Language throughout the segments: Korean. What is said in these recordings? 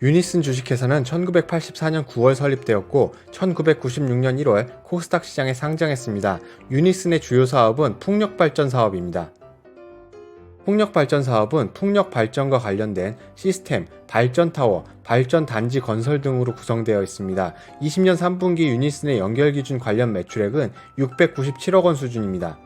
유니슨 주식회사는 1984년 9월 설립되었고 1996년 1월 코스닥 시장에 상장했습니다. 유니슨의 주요 사업은 풍력발전 사업입니다. 풍력발전 사업은 풍력 발전과 관련된 시스템, 발전타워, 발전단지 건설 등으로 구성되어 있습니다. 20년 3분기 유니슨의 연결기준 관련 매출액은 697억 원 수준입니다.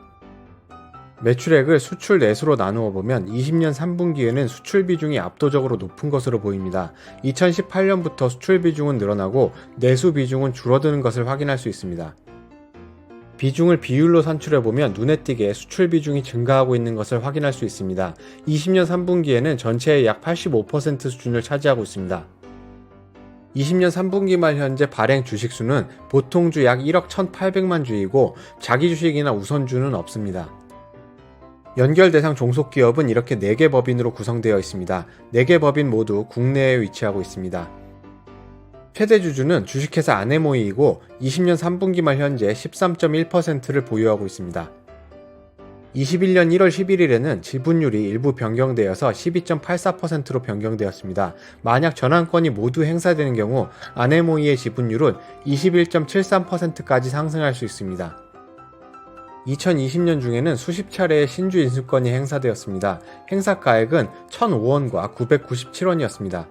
매출액을 수출 내수로 나누어 보면 20년 3분기에는 수출 비중이 압도적으로 높은 것으로 보입니다. 2018년부터 수출 비중은 늘어나고 내수 비중은 줄어드는 것을 확인할 수 있습니다. 비중을 비율로 산출해 보면 눈에 띄게 수출 비중이 증가하고 있는 것을 확인할 수 있습니다. 20년 3분기에는 전체의 약 85% 수준을 차지하고 있습니다. 20년 3분기 말 현재 발행 주식수는 보통주 약 1억 1,800만 주이고 자기 주식이나 우선주는 없습니다. 연결 대상 종속기업은 이렇게 4개 법인으로 구성되어 있습니다. 4개 법인 모두 국내에 위치하고 있습니다. 최대 주주는 주식회사 아네모이이고 20년 3분기 말 현재 13.1%를 보유하고 있습니다. 21년 1월 11일에는 지분율이 일부 변경되어서 12.84%로 변경되었습니다. 만약 전환권이 모두 행사되는 경우 아네모이의 지분율은 21.73%까지 상승할 수 있습니다. 2020년 중에는 수십 차례의 신주 인수권이 행사되었습니다. 행사가액은 1,005원과 997원이었습니다.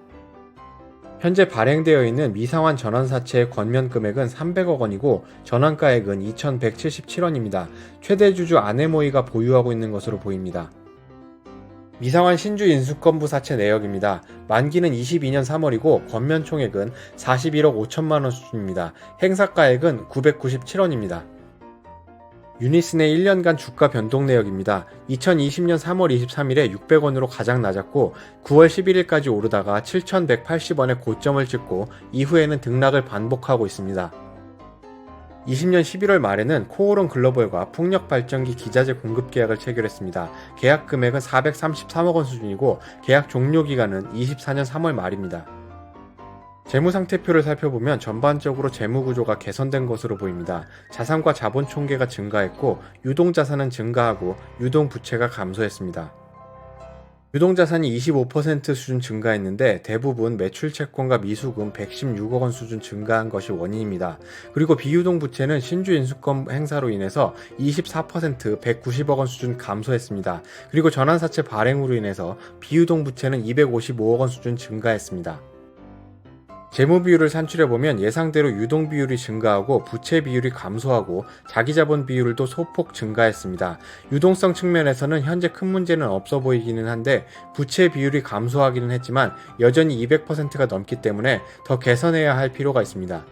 현재 발행되어 있는 미상환 전환사채의 권면금액은 300억 원이고 전환가액은 2,177원입니다. 최대 주주 아네모이가 보유하고 있는 것으로 보입니다. 미상환 신주 인수권부 사채 내역입니다. 만기는 22년 3월이고 권면 총액은 41억 5천만원 수준입니다. 행사가액은 997원입니다. 유니슨의 1년간 주가 변동 내역입니다. 2020년 3월 23일에 600원으로 가장 낮았고 9월 11일까지 오르다가 7,180원의 고점을 찍고 이후에는 등락을 반복하고 있습니다. 20년 11월 말에는 코오롱 글로벌과 풍력발전기 기자재 공급 계약을 체결했습니다. 계약 금액은 433억 원 수준이고 계약 종료 기간은 24년 3월 말입니다. 재무상태표를 살펴보면 전반적으로 재무구조가 개선된 것으로 보입니다. 자산과 자본 총계가 증가했고 유동자산은 증가하고 유동부채가 감소했습니다. 유동자산이 25% 수준 증가했는데 대부분 매출채권과 미수금 116억 원 수준 증가한 것이 원인입니다. 그리고 비유동부채는 신주 인수권 행사로 인해서 24% 190억 원 수준 감소했습니다. 그리고 전환사채 발행으로 인해서 비유동부채는 255억 원 수준 증가했습니다. 재무 비율을 산출해보면 예상대로 유동 비율이 증가하고 부채 비율이 감소하고 자기자본 비율도 소폭 증가했습니다. 유동성 측면에서는 현재 큰 문제는 없어 보이기는 한데 부채 비율이 감소하기는 했지만 여전히 200%가 넘기 때문에 더 개선해야 할 필요가 있습니다.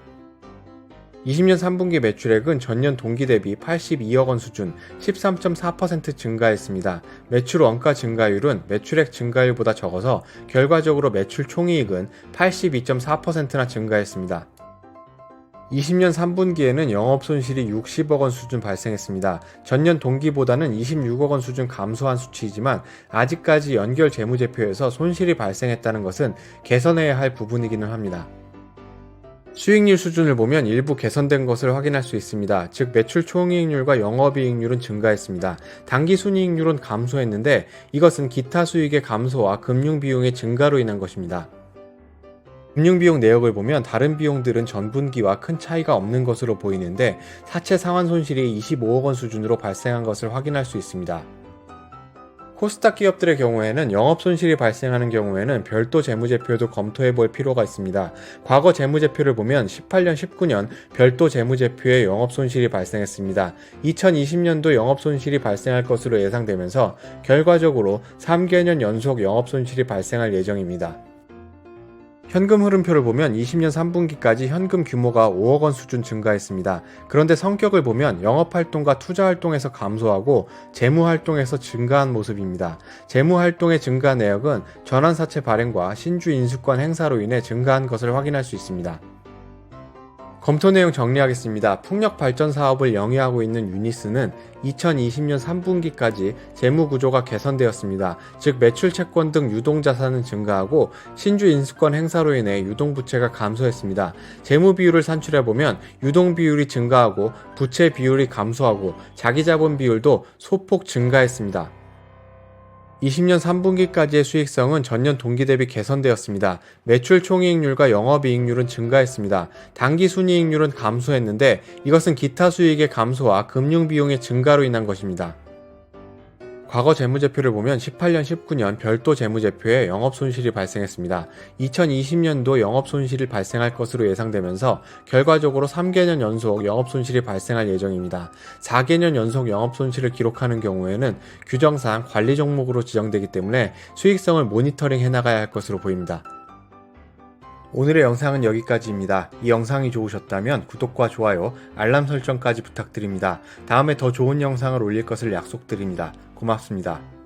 20년 3분기 매출액은 전년 동기 대비 82억 원 수준 13.4% 증가했습니다. 매출 원가 증가율은 매출액 증가율보다 적어서 결과적으로 매출 총이익은 82.4%나 증가했습니다. 20년 3분기에는 영업손실이 60억 원 수준 발생했습니다. 전년 동기보다는 26억 원 수준 감소한 수치이지만 아직까지 연결 재무제표에서 손실이 발생했다는 것은 개선해야 할 부분이기는 합니다. 수익률 수준을 보면 일부 개선된 것을 확인할 수 있습니다. 즉 매출 총이익률과 영업이익률은 증가했습니다. 당기순이익률은 감소했는데 이것은 기타 수익의 감소와 금융비용의 증가로 인한 것입니다. 금융비용 내역을 보면 다른 비용들은 전분기와 큰 차이가 없는 것으로 보이는데 사채 상환 손실이 25억 원 수준으로 발생한 것을 확인할 수 있습니다. 코스닥 기업들의 경우에는 영업손실이 발생하는 경우에는 별도 재무제표도 검토해 볼 필요가 있습니다. 과거 재무제표를 보면 18년, 19년 별도 재무제표에 영업손실이 발생했습니다. 2020년도 영업손실이 발생할 것으로 예상되면서 결과적으로 3개년 연속 영업손실이 발생할 예정입니다. 현금 흐름표를 보면 20년 3분기까지 현금 규모가 5억 원 수준 증가했습니다. 그런데 성격을 보면 영업활동과 투자활동에서 감소하고 재무활동에서 증가한 모습입니다. 재무활동의 증가 내역은 전환사채 발행과 신주 인수권 행사로 인해 증가한 것을 확인할 수 있습니다. 검토 내용 정리하겠습니다. 풍력 발전 사업을 영위하고 있는 유니스는 2020년 3분기까지 재무 구조가 개선되었습니다. 즉 매출 채권 등 유동 자산은 증가하고 신주 인수권 행사로 인해 유동 부채가 감소했습니다. 재무 비율을 산출해 보면 유동 비율이 증가하고 부채 비율이 감소하고 자기 자본 비율도 소폭 증가했습니다. 20년 3분기까지의 수익성은 전년 동기 대비 개선되었습니다. 매출 총이익률과 영업이익률은 증가했습니다. 당기 순이익률은 감소했는데 이것은 기타 수익의 감소와 금융 비용의 증가로 인한 것입니다. 과거 재무제표를 보면 18년, 19년 별도 재무제표에 영업손실이 발생했습니다. 2020년도 영업손실이 발생할 것으로 예상되면서 결과적으로 3개년 연속 영업손실이 발생할 예정입니다. 4개년 연속 영업손실을 기록하는 경우에는 규정상 관리 종목으로 지정되기 때문에 수익성을 모니터링 해나가야 할 것으로 보입니다. 오늘의 영상은 여기까지입니다. 이 영상이 좋으셨다면 구독과 좋아요, 알람 설정까지 부탁드립니다. 다음에 더 좋은 영상을 올릴 것을 약속드립니다. 고맙습니다.